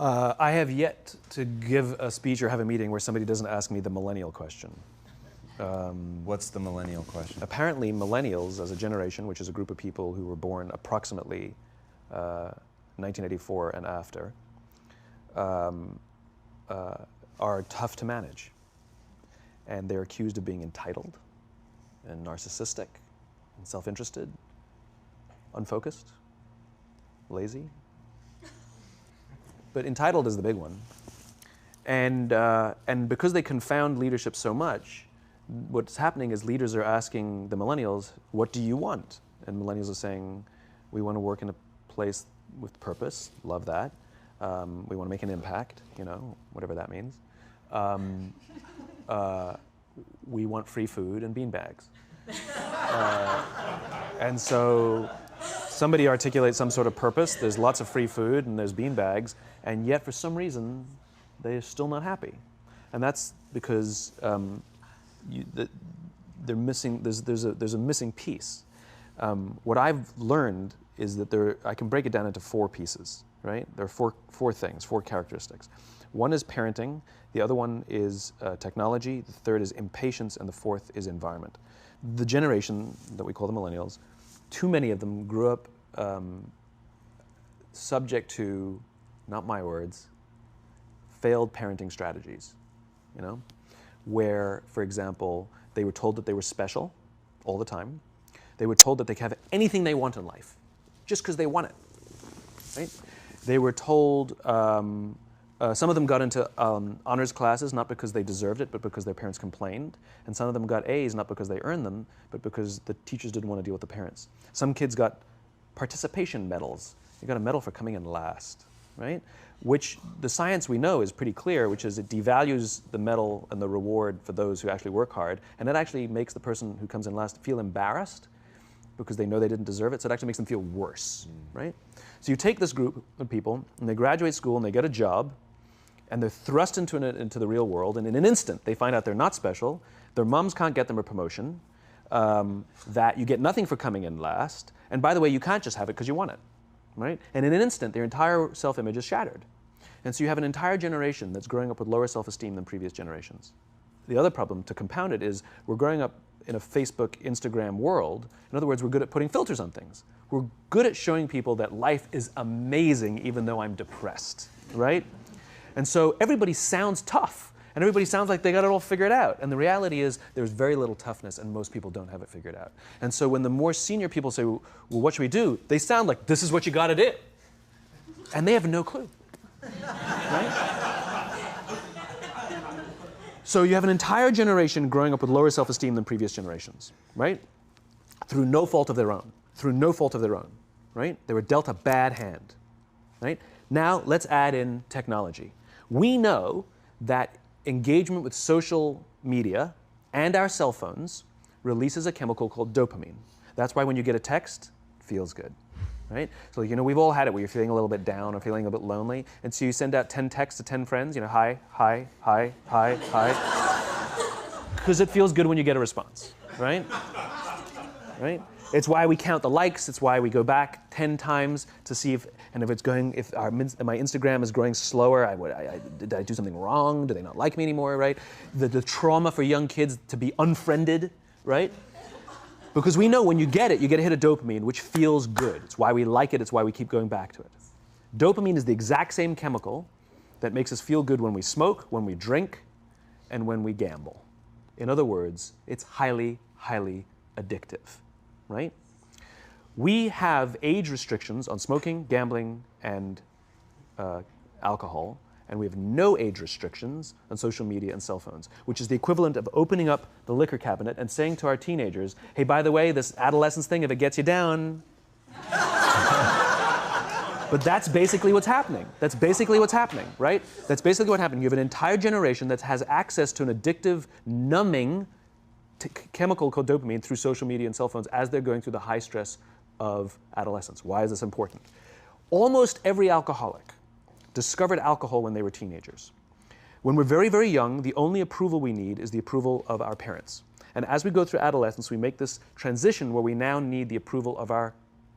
I have yet to give a speech or have a meeting where somebody doesn't ask me the millennial question. What's the millennial question? Apparently, millennials as a generation, which is a group of people who were born approximately 1984 and after, are tough to manage. And they're accused of being entitled and narcissistic and self-interested, unfocused, lazy. But entitled is the big one. And because they confound leadership so much, what's happening is leaders are asking the millennials, what do you want? And millennials are saying, we want to work in a place with purpose, love that. We want to make an impact, you know, whatever that means. We want free food and beanbags. And so somebody articulates some sort of purpose, there's lots of free food and there's beanbags, and yet for some reason, they're still not happy. And that's because they're missing, there's a missing piece. What I've learned is that I can break it down into 4 pieces, right? There are four things, 4 characteristics. One is parenting, the other one is technology, the third is impatience, and the fourth is environment. The generation that we call the millennials, too many of them grew up subject to, not my words, failed parenting strategies, you know? Where, for example, they were told that they were special all the time. They were told that they could have anything they want in life, just because they want it, right? They were told, some of them got into honors classes, not because they deserved it, but because their parents complained. And some of them got A's, not because they earned them, but because the teachers didn't want to deal with the parents. Some kids got participation medals. You got a medal for coming in last, right? Which the science we know is pretty clear, which is it devalues the medal and the reward for those who actually work hard. And it actually makes the person who comes in last feel embarrassed because they know they didn't deserve it. So it actually makes them feel worse, right? So you take this group of people and they graduate school and they get a job and they're thrust into the real world, and in an instant they find out they're not special, their moms can't get them a promotion, that you get nothing for coming in last, and by the way, you can't just have it because you want it, right? And in an instant, their entire self-image is shattered. And so you have an entire generation that's growing up with lower self-esteem than previous generations. The other problem, to compound it, is we're growing up in a Facebook, Instagram world. In other words, we're good at putting filters on things. We're good at showing people that life is amazing even though I'm depressed, right? And so everybody sounds tough, and everybody sounds like they got it all figured out. And the reality is there's very little toughness, and most people don't have it figured out. And so when the more senior people say, well, what should we do? They sound like, this is what you got to do. And they have no clue, right? So you have an entire generation growing up with lower self-esteem than previous generations, right? Through no fault of their own, right? They were dealt a bad hand, right? Now let's add in technology. We know that engagement with social media and our cell phones releases a chemical called dopamine. That's why when you get a text, it feels good, right? So, you know, we've all had it where you're feeling a little bit down or feeling a bit lonely, and so you send out 10 texts to 10 friends, you know, hi, hi, hi, hi, hi, because it feels good when you get a response, right? Right? It's why we count the likes. It's why we go back 10 times to see if my Instagram is growing slower, did I do something wrong? Do they not like me anymore, right? The trauma for young kids to be unfriended, right? Because we know when you get it, you get a hit of dopamine, which feels good. It's why we like it. It's why we keep going back to it. Dopamine is the exact same chemical that makes us feel good when we smoke, when we drink, and when we gamble. In other words, it's highly, highly addictive, right? We have age restrictions on smoking, gambling, and alcohol, and we have no age restrictions on social media and cell phones, which is the equivalent of opening up the liquor cabinet and saying to our teenagers, hey, by the way, this adolescence thing, if it gets you down. But that's basically what's happening. That's basically what's happening, right? That's basically what happened. You have an entire generation that has access to an addictive, numbing chemical called dopamine through social media and cell phones as they're going through the high stress of adolescence. Why is this important? Almost every alcoholic discovered alcohol when they were teenagers. When we're very, very young, the only approval we need is the approval of our parents. And as we go through adolescence, we make this transition where we now need the approval of our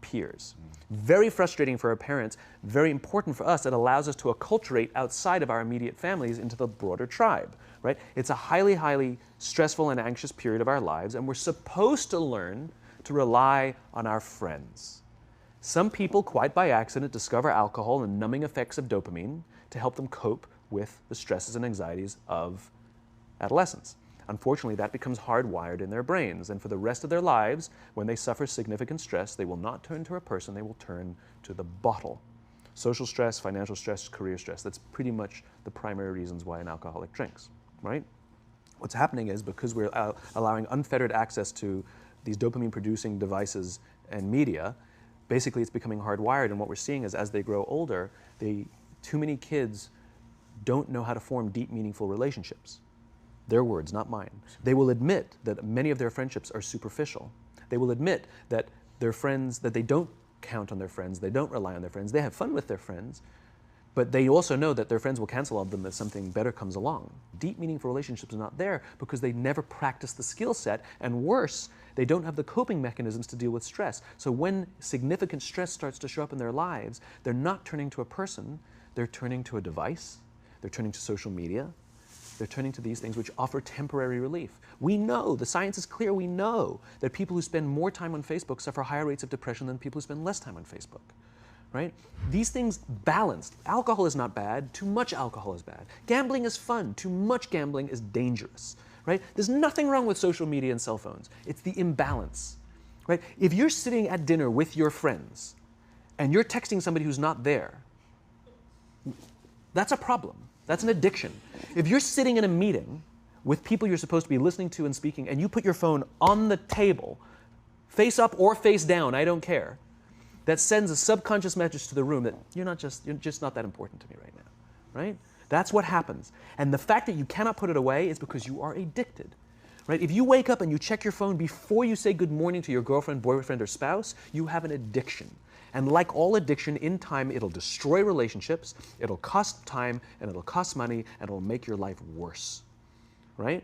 peers. Very frustrating for our parents, very important for us. It allows us to acculturate outside of our immediate families into the broader tribe, right? It's a highly, highly stressful and anxious period of our lives, and we're supposed to learn to rely on our friends. Some people, quite by accident, discover alcohol and numbing effects of dopamine to help them cope with the stresses and anxieties of adolescence. Unfortunately, that becomes hardwired in their brains, and for the rest of their lives, when they suffer significant stress, they will not turn to a person, they will turn to the bottle. Social stress, financial stress, career stress, that's pretty much the primary reasons why an alcoholic drinks, right? What's happening is because we're allowing unfettered access to these dopamine-producing devices and media, basically it's becoming hardwired, and what we're seeing is as they grow older, too many kids don't know how to form deep, meaningful relationships. Their words, not mine. They will admit that many of their friendships are superficial. They will admit that their friends, that they don't count on their friends, they don't rely on their friends, they have fun with their friends, but they also know that their friends will cancel on them if something better comes along. Deep, meaningful relationships are not there because they never practice the skill set, and worse, they don't have the coping mechanisms to deal with stress. So when significant stress starts to show up in their lives, they're not turning to a person, they're turning to a device, they're turning to social media, they're turning to these things which offer temporary relief. We know, the science is clear, we know that people who spend more time on Facebook suffer higher rates of depression than people who spend less time on Facebook, right? These things balanced. Alcohol is not bad, too much alcohol is bad. Gambling is fun, too much gambling is dangerous, right? There's nothing wrong with social media and cell phones. It's the imbalance, right? If you're sitting at dinner with your friends and you're texting somebody who's not there, that's a problem. That's an addiction. If you're sitting in a meeting with people you're supposed to be listening to and speaking, and you put your phone on the table, face up or face down, I don't care, that sends a subconscious message to the room that you're just not that important to me right now, right? That's what happens. And the fact that you cannot put it away is because you are addicted, right? If you wake up and you check your phone before you say good morning to your girlfriend, boyfriend, or spouse, you have an addiction. And like all addiction, in time, it'll destroy relationships, it'll cost time, and it'll cost money, and it'll make your life worse, right?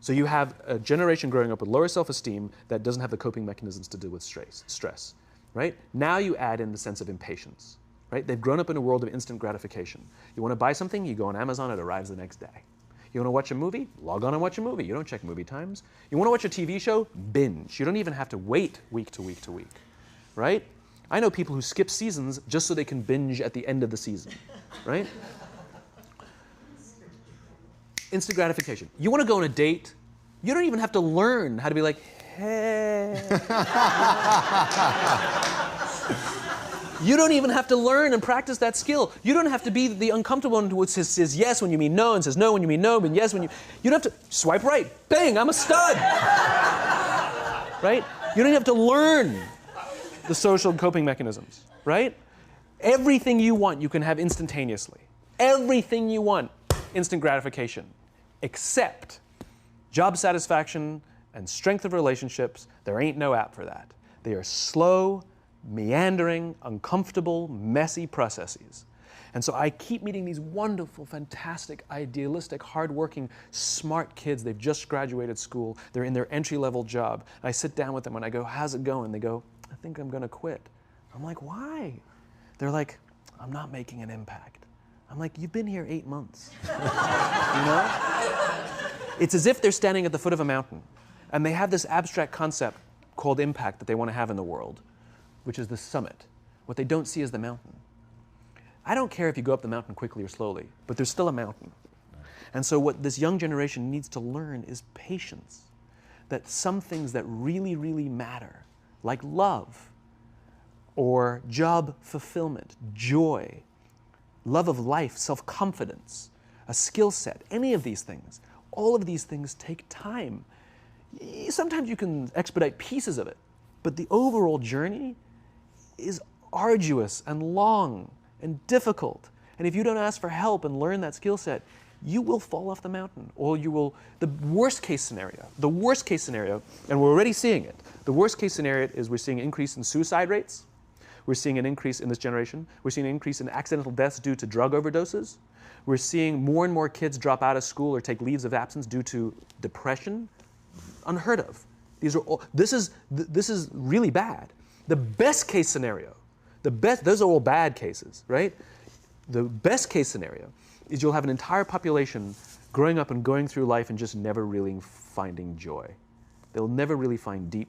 So you have a generation growing up with lower self-esteem that doesn't have the coping mechanisms to deal with stress, right? Now you add in the sense of impatience, right? They've grown up in a world of instant gratification. You want to buy something, you go on Amazon, it arrives the next day. You want to watch a movie? Log on and watch a movie. You don't check movie times. You want to watch a TV show? Binge. You don't even have to wait week to week to week, right? I know people who skip seasons just so they can binge at the end of the season, right? Instant gratification. You want to go on a date? You don't even have to learn how to be like, hey. You don't even have to learn and practice that skill. You don't have to be the uncomfortable one who says yes when you mean no and says no when you mean no, but yes when you... You don't have to swipe right. Bang, I'm a stud. Right? You don't have to learn the social coping mechanisms, right? Everything you want, you can have instantaneously. Everything you want, instant gratification, except job satisfaction and strength of relationships. There ain't no app for that. They are slow, meandering, uncomfortable, messy processes. And so I keep meeting these wonderful, fantastic, idealistic, hardworking, smart kids. They've just graduated school. They're in their entry-level job. I sit down with them and I go, how's it going? They go, I think I'm going to quit. I'm like, why? They're like, I'm not making an impact. I'm like, you've been here 8 months. You know? It's as if they're standing at the foot of a mountain and they have this abstract concept called impact that they want to have in the world, which is the summit. What they don't see is the mountain. I don't care if you go up the mountain quickly or slowly, but there's still a mountain. And so what this young generation needs to learn is patience. That some things that really, really matter, like love, or job fulfillment, joy, love of life, self-confidence, a skill set, any of these things, all of these things take time. Sometimes you can expedite pieces of it, but the overall journey is arduous and long and difficult. And if you don't ask for help and learn that skill set, you will fall off the mountain, or you will, the worst case scenario, and we're already seeing it, the worst case scenario is we're seeing an increase in suicide rates, we're seeing an increase in this generation, we're seeing an increase in accidental deaths due to drug overdoses, we're seeing more and more kids drop out of school or take leaves of absence due to depression, unheard of. These are all, this is really bad. The best case scenario, those are all bad cases, right? The best case scenario is you'll have an entire population growing up and going through life and just never really finding joy. They'll never really find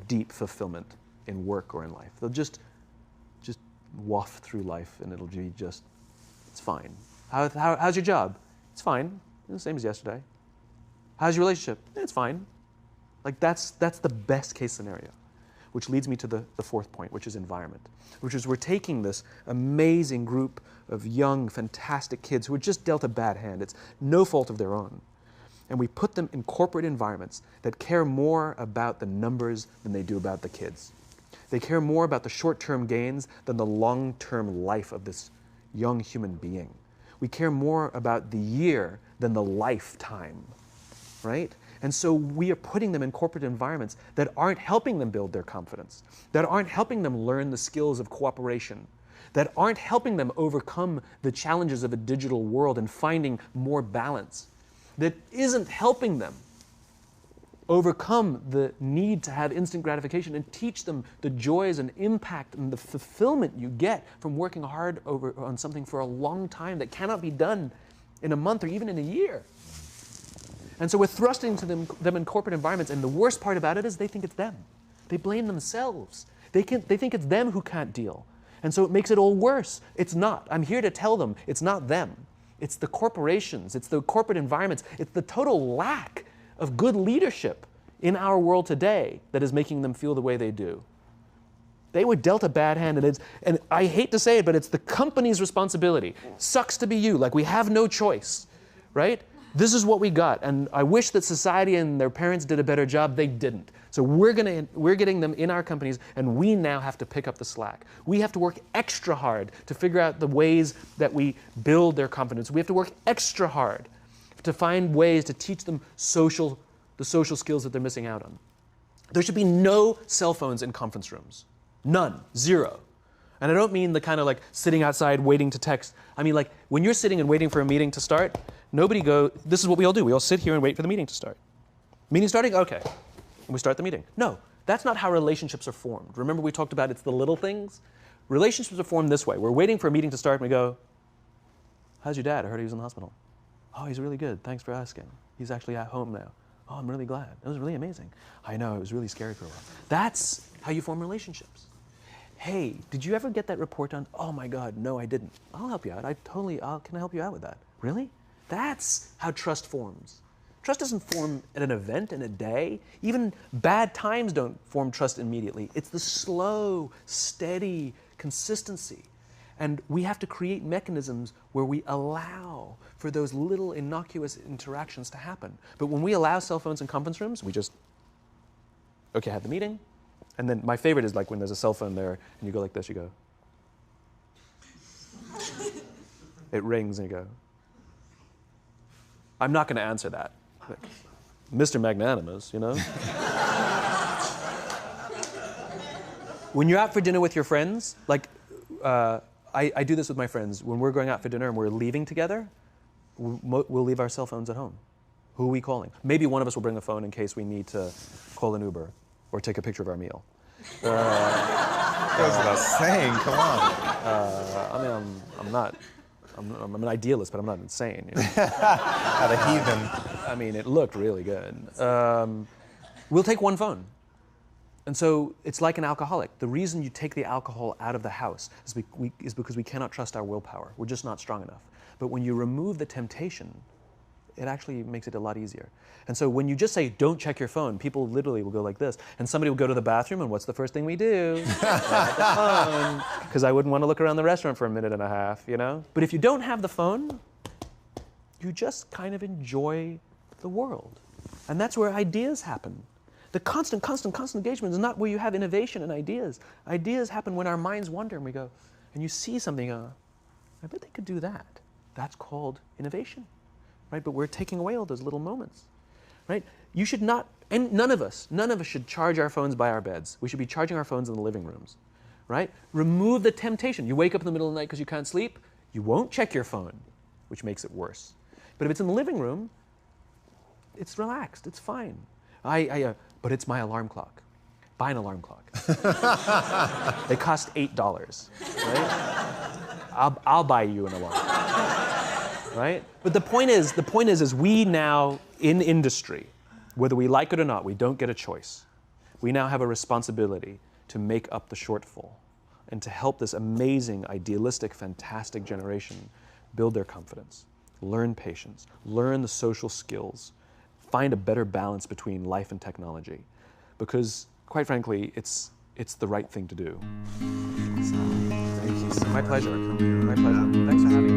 deep fulfillment in work or in life. They'll just waft through life and it'll be just, it's fine. How's your job? It's fine. The same as yesterday. How's your relationship? It's fine. Like that's the best case scenario, which leads me to the fourth point, which is environment, which is we're taking this amazing group of young, fantastic kids who are just dealt a bad hand. It's no fault of their own. And we put them in corporate environments that care more about the numbers than they do about the kids. They care more about the short-term gains than the long-term life of this young human being. We care more about the year than the lifetime, right? And so we are putting them in corporate environments that aren't helping them build their confidence, that aren't helping them learn the skills of cooperation, that aren't helping them overcome the challenges of a digital world and finding more balance, that isn't helping them overcome the need to have instant gratification and teach them the joys and impact and the fulfillment you get from working hard on something for a long time that cannot be done in a month or even in a year. And so we're thrusting to them in corporate environments, and the worst part about it is they think it's them. They blame themselves. They think it's them who can't deal. And so it makes it all worse. It's not. I'm here to tell them it's not them. It's the corporations. It's the corporate environments. It's the total lack of good leadership in our world today that is making them feel the way they do. They were dealt a bad hand, and I hate to say it, but it's the company's responsibility. Sucks to be you, like we have no choice, right? This is what we got, and I wish that society and their parents did a better job. They didn't. So we're getting them in our companies, and we now have to pick up the slack. We have to work extra hard to figure out the ways that we build their confidence. We have to work extra hard to find ways to teach them the social skills that they're missing out on. There should be no cell phones in conference rooms. None. Zero. And I don't mean the kind of like sitting outside waiting to text. I mean like when you're sitting and waiting for a meeting to start, this is what we all do. We all sit here and wait for the meeting to start. Meeting starting? Okay. And we start the meeting. No, that's not how relationships are formed. Remember we talked about it's the little things? Relationships are formed this way. We're waiting for a meeting to start and we go, how's your dad? I heard he was in the hospital. Oh, he's really good. Thanks for asking. He's actually at home now. Oh, I'm really glad. It was really amazing. I know, it was really scary for a while. That's how you form relationships. Hey, did you ever get that report done? Oh my God, no, I didn't. I'll help you out. Can I help you out with that? Really? That's how trust forms. Trust doesn't form at an event in a day. Even bad times don't form trust immediately. It's the slow, steady consistency. And we have to create mechanisms where we allow for those little innocuous interactions to happen. But when we allow cell phones in conference rooms, we just, okay, have the meeting. And then my favorite is like when there's a cell phone there and you go like this, you go. It rings and you go. I'm not going to answer that. Like, Mr. Magnanimous, you know? When you're out for dinner with your friends, like, I do this with my friends. When we're going out for dinner and we're leaving together, we'll leave our cell phones at home. Who are we calling? Maybe one of us will bring a phone in case we need to call an Uber or take a picture of our meal. That goes without saying, come on. I mean, I'm an idealist, but I'm not insane. You know? At a heathen. I mean, it looked really good. We'll take one phone. And so it's like an alcoholic. The reason you take the alcohol out of the house is because we cannot trust our willpower. We're just not strong enough. But when you remove the temptation, it actually makes it a lot easier. And so when you just say, don't check your phone, people literally will go like this. And somebody will go to the bathroom, and what's the first thing we do? Grab the phone. Because I wouldn't want to look around the restaurant for a minute and a half, you know? But if you don't have the phone, you just kind of enjoy the world. And that's where ideas happen. The constant engagement is not where you have innovation and ideas. Ideas happen when our minds wander and we go, and you see something, I bet they could do that. That's called innovation, right? But we're taking away all those little moments, right? You should not, and none of us should charge our phones by our beds. We should be charging our phones in the living rooms, right? Remove the temptation. You wake up in the middle of the night because you can't sleep, you won't check your phone, which makes it worse. But if it's in the living room, it's relaxed, it's fine. But it's my alarm clock. buy an alarm clock. They cost $8, right? I'll buy you an alarm, right? But the point is we now, in industry, whether we like it or not, we don't get a choice. We now have a responsibility to make up the shortfall and to help this amazing, idealistic, fantastic generation build their confidence, learn patience, learn the social skills, find a better balance between life and technology. Because, quite frankly, it's the right thing to do. Thank you so My much pleasure. for coming. My pleasure. Thanks for having me.